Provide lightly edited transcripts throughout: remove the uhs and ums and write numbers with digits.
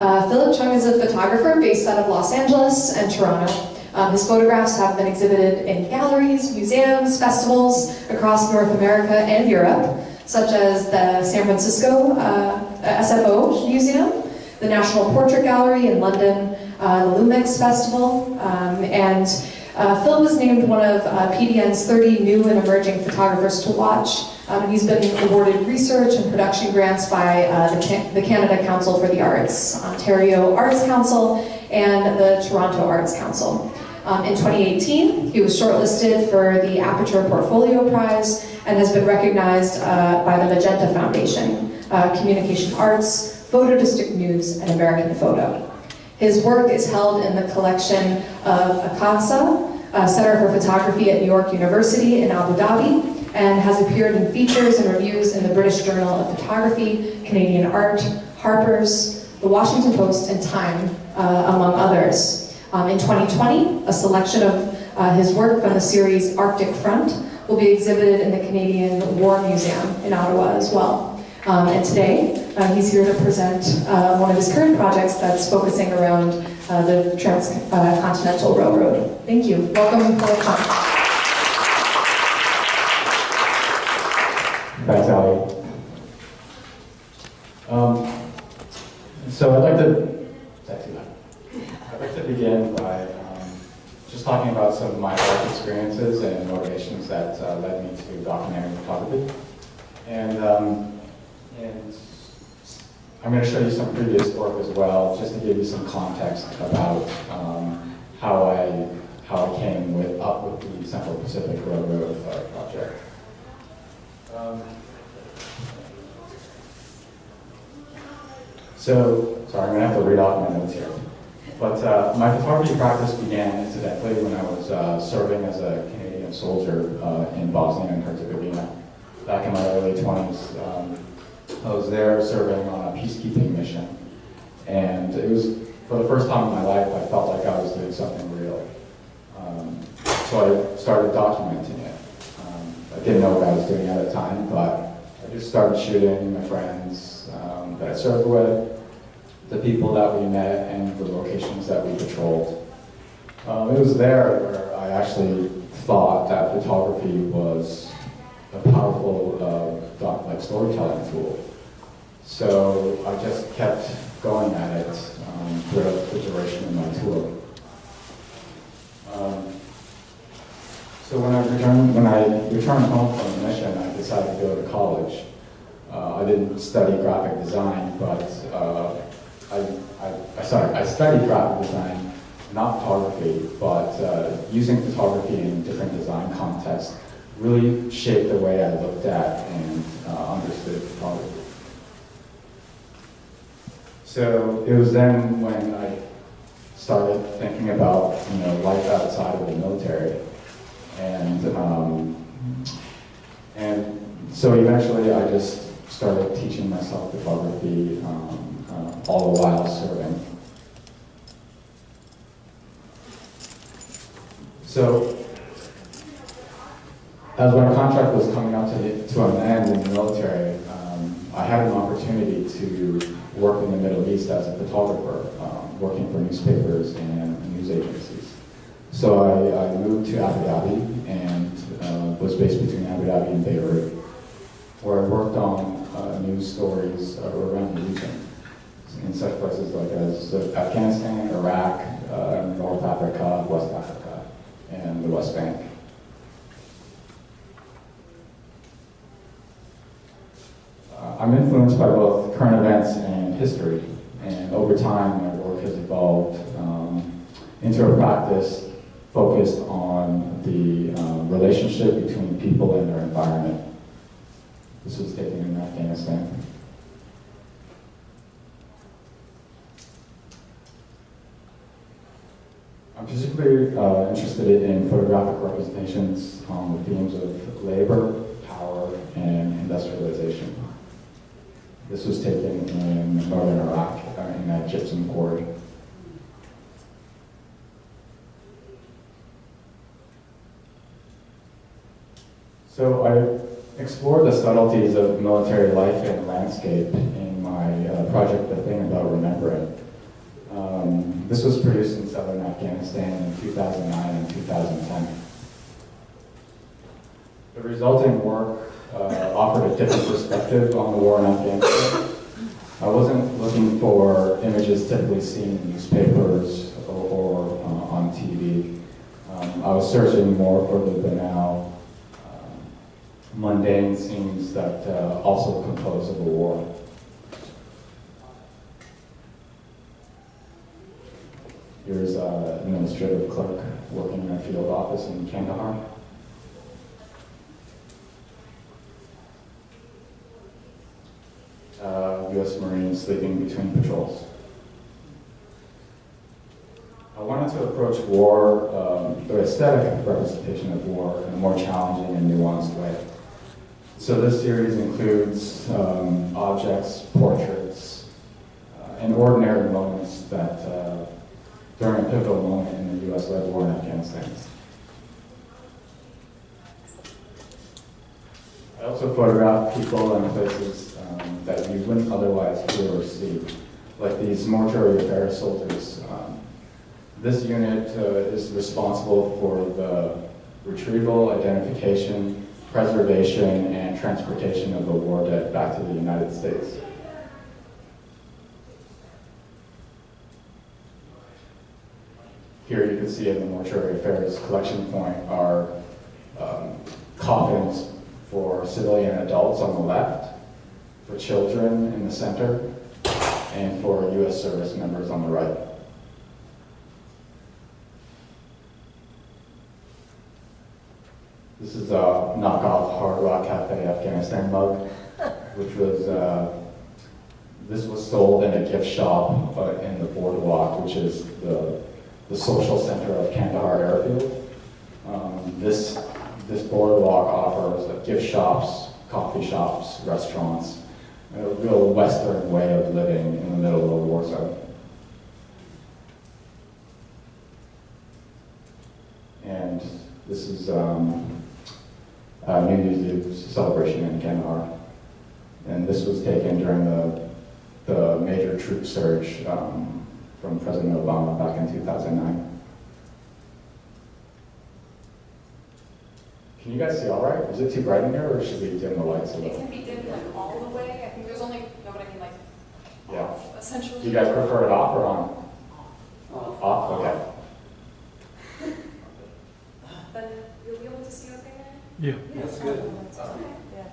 Phillip Chung is a photographer based out of Los Angeles and Toronto. His photographs have been exhibited in galleries, museums, festivals across North America and Europe, such as the San Francisco SFO Museum, the National Portrait Gallery in London, the Lumix Festival, and Phil was named one of PDN's 30 new and emerging photographers to watch. He's been awarded research and production grants by the Canada Council for the Arts, Ontario Arts Council, and the Toronto Arts Council. In 2018, he was shortlisted for the Aperture Portfolio Prize and has been recognized by the Magenta Foundation, Communication Arts, Photo District News, and American Photo. His work is held in the collection of ACASA, Center for Photography at New York University in Abu Dhabi, and has appeared in features and reviews in the British Journal of Photography, Canadian Art, Harper's, the Washington Post, and Time, among others. In 2020, a selection of his work from the series Arctic Front will be exhibited in the Canadian War Museum in Ottawa as well. And today, he's here to present one of his current projects that's focusing around the Transcontinental Railroad. Thank you. Welcome, Phillip Chung. Thanks, Ali. So I'd like to begin by just talking about some of my art experiences and motivations that led me to documentary photography. And I'm going to show you some previous work as well, just to give you some context about how I came up with the Central Pacific Railroad project. Sorry, I'm going to have to read off my notes here. But my photography practice began incidentally when I was serving as a Canadian soldier in Bosnia and Herzegovina back in my early 20s. I was there serving on a peacekeeping mission, and it was, for the first time in my life, I felt like I was doing something real. So I started documenting it. I didn't know what I was doing at the time, but I just started shooting my friends that I served with, the people that we met, and the locations that we patrolled. It was there where I actually thought that photography was a powerful storytelling tool. So I just kept going at it throughout the duration of my tour. So when I returned home from the mission, I decided to go to college. I didn't study graphic design, but I studied graphic design, not photography, but using photography in different design contexts really shaped the way I looked at and understood photography. So it was then when I started thinking about life outside of the military, and so eventually I just started teaching myself photography all the while serving. So as my contract was coming up to an end in the military, I had an opportunity to work in the Middle East as a photographer, working for newspapers and news agencies. So I moved to Abu Dhabi and was based between Abu Dhabi and Beirut, where I worked on news stories around the region, in such places like as Afghanistan, Iraq, North Africa, West Africa, and the West Bank. I'm influenced by both current events and history, and over time my work has evolved into a practice focused on the relationship between people and their environment. This was taken in Afghanistan. I'm particularly interested in photographic representations on the themes of labor, power, and industrialization. This was taken in northern Iraq, in that gypsum quarry. So I explored the subtleties of military life and landscape in my project, The Thing About Remembering. This was produced in southern Afghanistan in 2009 and 2010. The resulting work offered a different perspective on the war in Afghanistan. I wasn't looking for images typically seen in newspapers or on TV. I was searching more for the banal, mundane scenes that also compose of a war. Here's an administrative clerk working in a field office in Kandahar. U.S. Marines sleeping between patrols. I wanted to approach war, the aesthetic representation of war, in a more challenging and nuanced way. So this series includes objects, portraits, and ordinary moments that during a pivotal moment in the U.S.-led war in Afghanistan. I also photographed people and places that you wouldn't otherwise hear or see, like these mortuary affairs soldiers. This unit is responsible for the retrieval, identification, preservation, and transportation of the war dead back to the United States. Here you can see in the mortuary affairs collection point are coffins for civilian adults on the left, for children in the center, and for U.S. service members on the right. This is a knockoff Hard Rock Cafe Afghanistan mug, which was, this was sold in a gift shop in the Boardwalk, which is the social center of Kandahar Airfield. This boardwalk offers gift shops, coffee shops, restaurants, a real Western way of living in the middle of a war zone. And this is New Year's Eve celebration in Kandahar. And this was taken during the major troop surge from President Obama back in 2009. Can you guys see all right? Is it too bright in here, or should we dim the lights a It little? can be dimmed like all the way. I think there's only, no, but I mean like Yeah. off, essentially. Do you guys prefer it off or on? Off, okay. Then you'll be able to see okay then? Yeah. That's good. Okay, yeah.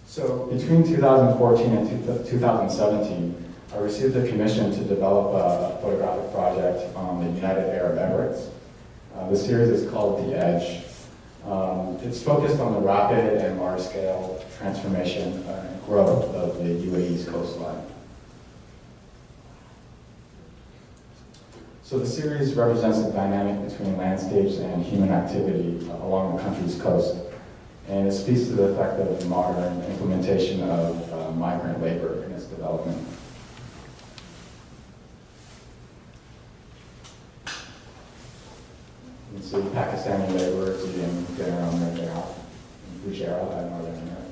So between 2014 and 2017, I received a commission to develop a photographic project on the United Arab Emirates. The series is called The Edge. It's focused on the rapid and large-scale transformation and growth of the UAE's coastline. So the series represents the dynamic between landscapes and human activity along the country's coast, and it speaks to the effect of modern implementation of migrant labor in its development. You can see Pakistani laborers eating dinner on their day off in Fujairah, Northern America.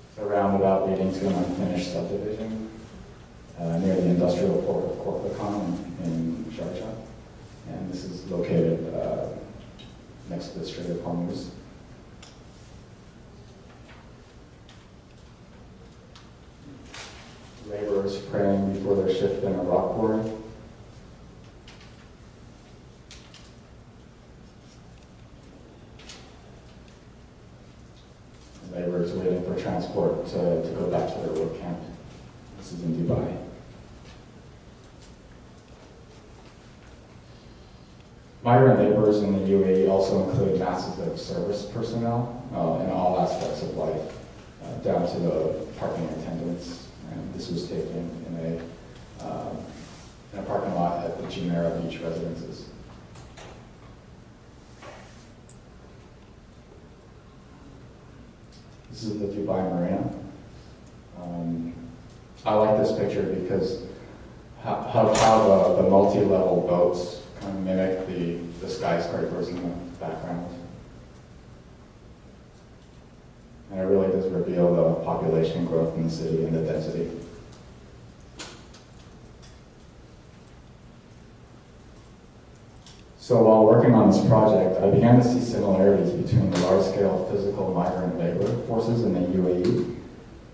It's a roundabout leading to an unfinished subdivision near the industrial port of Corpacon in Sharjah. And this is located next to the Strait of Hormuz. Laborers praying before their shift in a rock quarry. Laborers waiting for transport to go back to their work camp. This is in Dubai. Migrant laborers in the UAE also include masses of service personnel in all aspects of life, down to the parking attendants. And this was taken in a parking lot at the Jumeirah Beach residences. This is the Dubai Marina. I like this picture because how the multi-level boats kind of mimic the skyscrapers in the background. images reveal the population growth in the city and the density. So while working on this project, I began to see similarities between the large-scale physical migrant labor forces in the UAE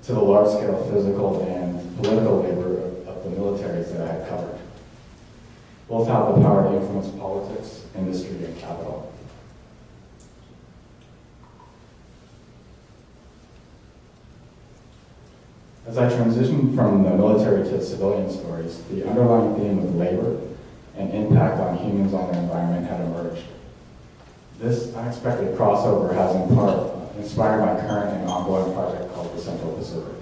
to the large-scale physical and political labor of the militaries that I had covered. Both have the power to influence politics, industry, and capital. As I transitioned from the military to civilian stories, the underlying theme of labor and impact on humans on the environment had emerged. This unexpected crossover has in part inspired my current and ongoing project called the Central Pacific.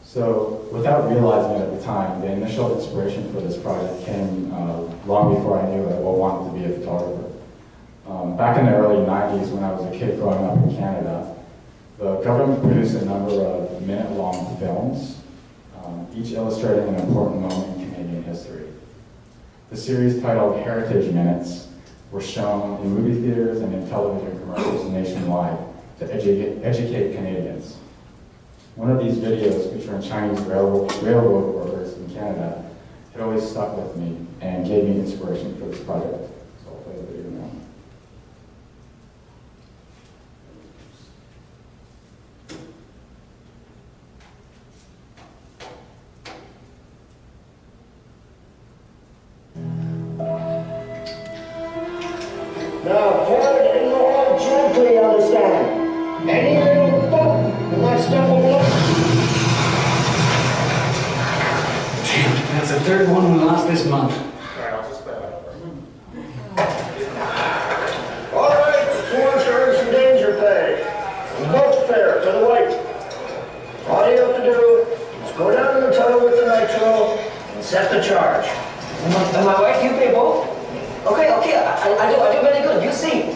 So, without realizing it at the time, the initial inspiration for this project came long before I knew I wanted to be a photographer. Back in the early 90s, when I was a kid growing up in Canada, the government produced a number of minute-long films, each illustrating an important moment in Canadian history. The series titled Heritage Minutes were shown in movie theaters and in television commercials nationwide to educate Canadians. One of these videos featuring Chinese railroad workers in Canada had always stuck with me and gave me inspiration for this project. So I'll play the video now. Now, turn and more gently, understand. Any little bump, and that stuff will blow. Damn, that's the third one we lost this month. Alright, I'll just play that over. All right, who wants to earn some danger pay? And boat fare to the white. All you have to do is go down to the tunnel with the nitro and set the charge. Am I right, you people? Okay, I do really good. You see.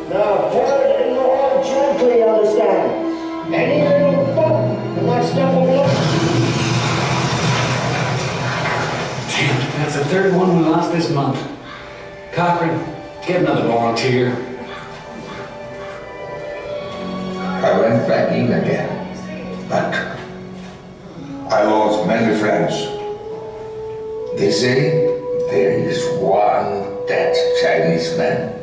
Now, turn and more gently, understand. Any little bump, and that stuff will blow. Damn, that's the third one we lost this month. Cochran, get another volunteer. I went back in again, but I lost many friends. They say there is one dead Chinese man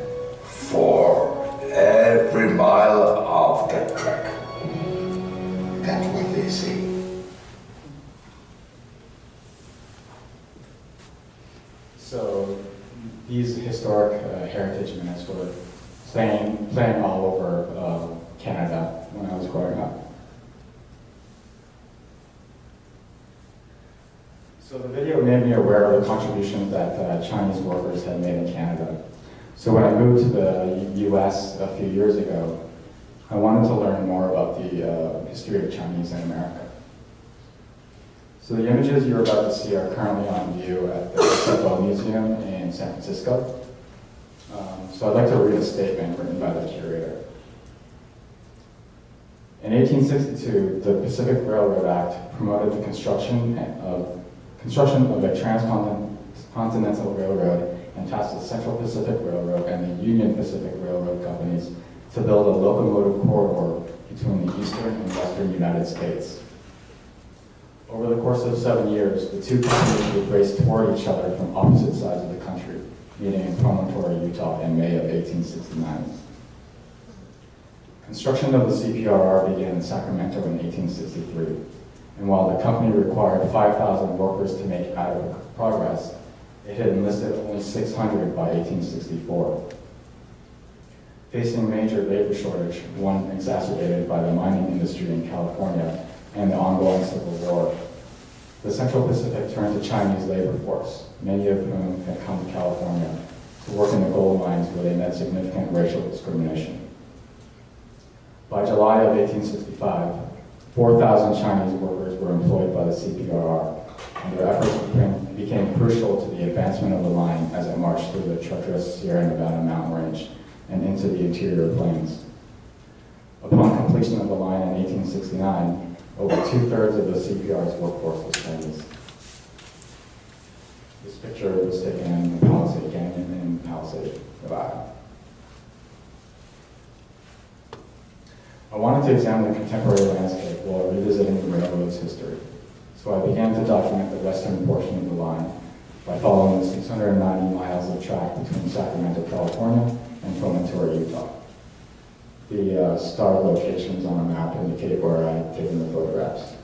for every mile of that track. That's what they say. So these historic heritage minutes were playing all over Canada when I was growing up. So the video made me aware of the contributions that Chinese workers had made in Canada. So when I moved to the US a few years ago, I wanted to learn more about the history of Chinese in America. So the images you're about to see are currently on view at the Phillip Museum in San Francisco. So I'd like to read a statement written by the curator. In 1862, the Pacific Railroad Act promoted the construction of a transcontinental railroad and tasked the Central Pacific Railroad and the Union Pacific Railroad companies to build a locomotive corridor between the eastern and western United States. Over the course of 7 years, the two companies would race toward each other from opposite sides of the country, meeting in Promontory, Utah in May of 1869. Construction of the CPRR began in Sacramento in 1863, and while the company required 5,000 workers to make adequate progress, it had enlisted only 600 by 1864. Facing major labor shortage, one exacerbated by the mining industry in California and the ongoing Civil War, the Central Pacific turned to Chinese labor force, many of whom had come to California to work in the gold mines where they met significant racial discrimination. By July of 1865, 4,000 Chinese workers were employed by the CPRR, and their efforts became crucial to the advancement of the line as it marched through the treacherous Sierra Nevada mountain range and into the interior plains. Upon completion of the line in 1869, over 2/3 of the CPR's workforce was Chinese. This picture was taken in the Palisade Canyon in Palisade, Nevada. I wanted to examine the contemporary landscape while revisiting the railroad's history. So I began to document the western portion of the line by following the 690 miles of track between Sacramento, California and Promontory, Utah. The starred locations on a map indicate where I had taken the photographs.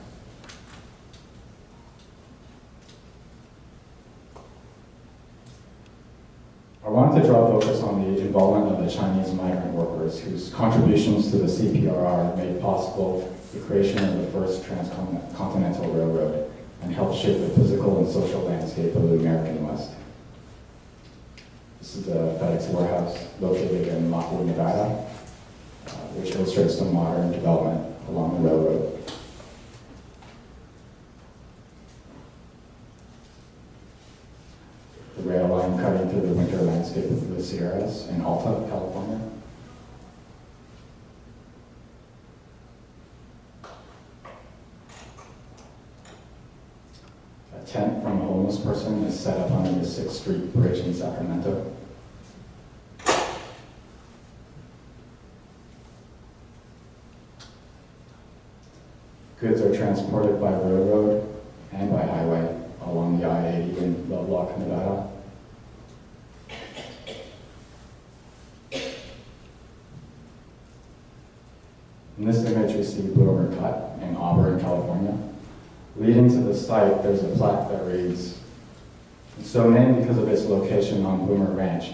I wanted to draw focus on the involvement of the Chinese migrant workers whose contributions to the CPRR made possible the creation of the first transcontinental railroad and helped shape the physical and social landscape of the American West. This is the FedEx warehouse located in Lockwood, Nevada, which illustrates the modern development along the railroad. The rail line cutting through the winter landscape of the Sierras in Alta, California. A tent from a homeless person is set up under the 6th Street Bridge in Sacramento. Goods are transported by railroad and by highway along the I-80 in Lovelock, Nevada. In this image, we see Bloomer Cut in Auburn, California. Leading to the site, there's a plaque that reads, "So named because of its location on Bloomer Ranch,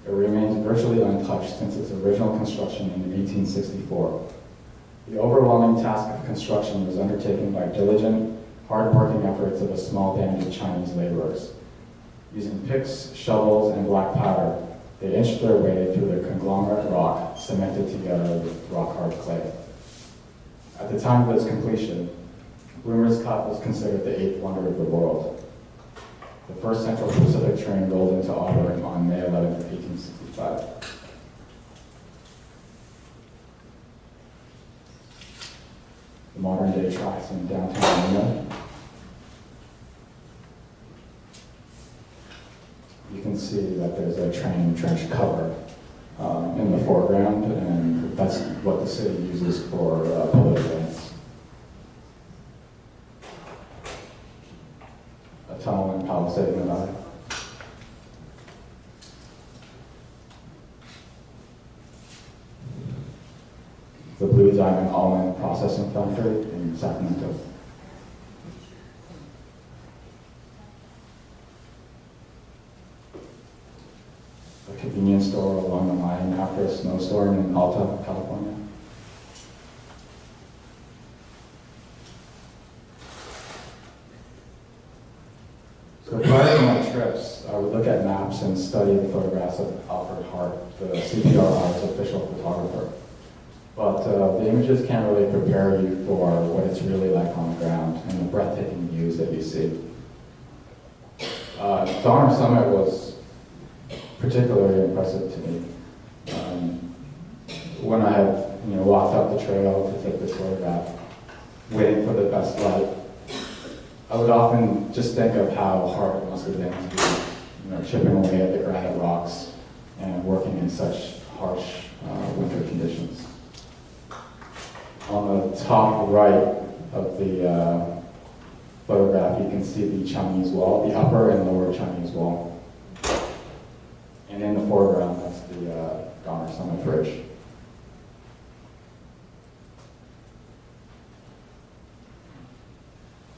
it remains virtually untouched since its original construction in 1864. The overwhelming task of construction was undertaken by diligent, hard-working efforts of a small band of Chinese laborers. Using picks, shovels, and black powder, they inched their way through the conglomerate rock cemented together with rock-hard clay. At the time of its completion, Bloomer's Cut was considered the 8th wonder of the world. The first Central Pacific train rolled into Auburn on May 11, 1865. The modern-day tracks in downtown Lima. You can see that there's a train trench cover in the foreground, and that's what the city uses for public events. A tunnel in Palisade, Nevada. The Blue Diamond Almond Processing Factory in Sacramento. A convenience store along the line after a snowstorm in Alta, California. So prior to my trips, I would look at maps and study the photographs of Alfred Hart, the CPRR's official photographer. But the images can't really prepare you for what it's really like on the ground and the breathtaking views that you see. Donner Summit was particularly impressive to me. When I had walked up the trail to take this photograph, waiting for the best light, I would often just think of how hard it must have been to be chipping away at the granite rocks and working in such harsh winter conditions. On the top right of the photograph, you can see the Chinese wall, the upper and lower Chinese wall. And in the foreground, that's the Donner Summit Bridge.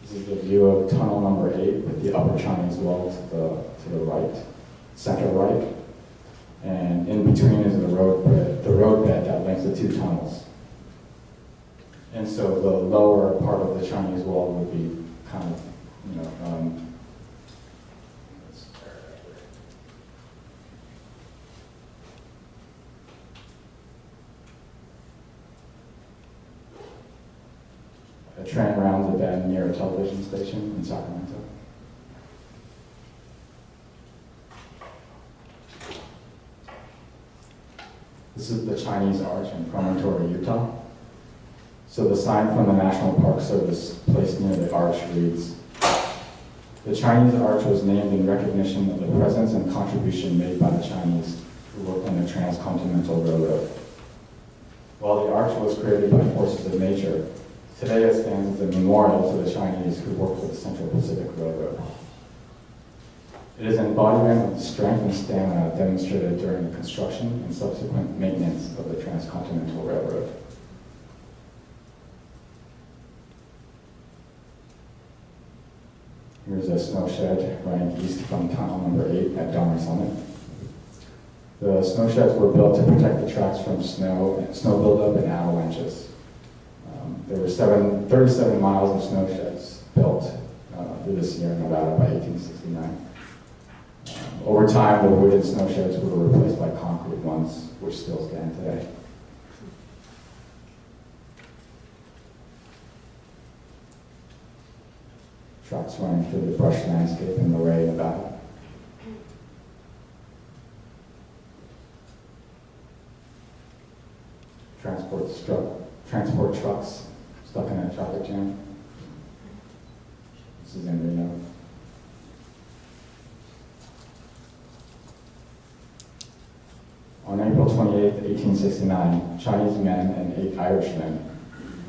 This is the view of tunnel number 8 with the upper Chinese wall to the right, center right. And in between is the road bed that links the two tunnels. And so the lower part of the Chinese wall would be kind of, a train rounds a bend near a television station in Sacramento. This is the Chinese Arch in Promontory, Utah. So the sign from the National Park Service placed near the arch reads, The Chinese arch was named in recognition of the presence and contribution made by the Chinese who worked on the Transcontinental Railroad. While the arch was created by forces of nature, today it stands as a memorial to the Chinese who worked for the Central Pacific Railroad. It is an embodiment of the strength and stamina demonstrated during the construction and subsequent maintenance of the Transcontinental Railroad. Here's a snow shed running east from tunnel number 8 at Donner Summit. The snow sheds were built to protect the tracks from snow buildup and avalanches. There were 37 miles of snow sheds built through the Sierra Nevada by 1869. Over time, the wooden snow sheds were replaced by concrete ones, which still stand today. Trucks running through the brush landscape in Luray, Nevada. Transport trucks stuck in a traffic jam. This is in Reno. On April 28, 1869, Chinese men and 8 Irishmen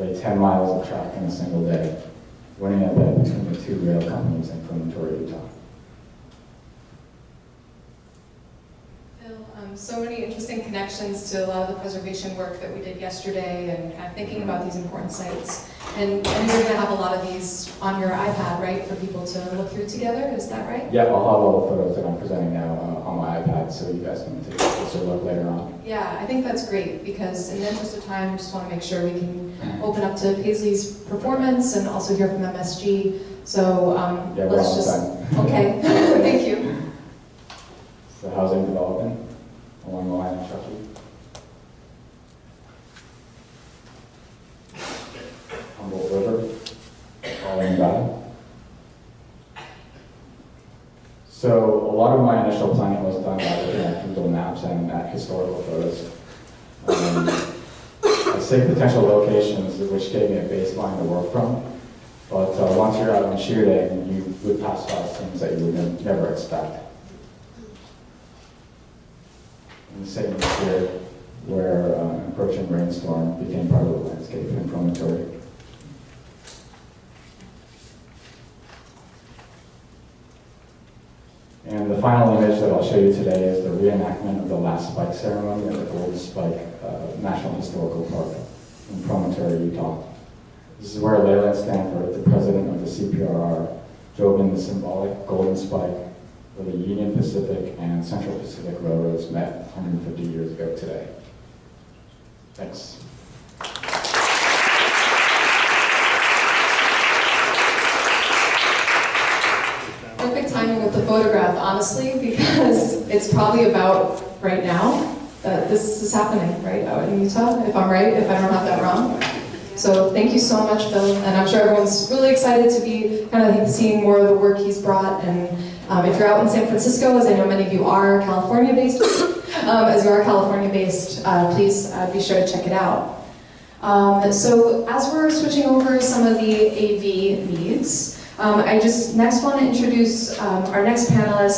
laid 10 miles of track in a single day, winning a bet between the 2 rail companies in Promontory, Utah. So many interesting connections to a lot of the preservation work that we did yesterday and kind of thinking about these important sites. And you're going to have a lot of these on your iPad, right, for people to look through together, is that right? Yeah, I'll have all the photos that I'm presenting now on my iPad so you guys can take a closer look later on. Yeah, I think that's great because in the interest of time, we just want to make sure we can open up to Paisley's performance and also hear from MSG. So yeah, let's just, okay, thank you. So housing development along the line of Chucky. Humboldt River, all in Nevada. So a lot of my initial planning was done by looking at Google Maps and at historical photos. I saved potential locations which gave me a baseline to work from, but once you're out on shooting, you would pass by things that you would never expect. And the same is here, where an approaching rainstorm became part of the landscape in Promontory. And the final image that I'll show you today is the reenactment of the last spike ceremony at the Golden Spike National Historical Park in Promontory, Utah. This is where Leland Stanford, the president of the CPRR, drove in the symbolic Golden Spike where the Union Pacific and Central Pacific Railroads met 150 years ago today. Thanks. Perfect timing with the photograph, honestly, because it's probably about right now that this is happening, right, out in Utah, if I'm right, if I don't have that wrong. So thank you so much, Phil, and I'm sure everyone's really excited to be kind of seeing more of the work he's brought. And if you're out in San Francisco, as I know many of you are California-based, please be sure to check it out. So as we're switching over some of the AV needs, I just next want to introduce our next panelist.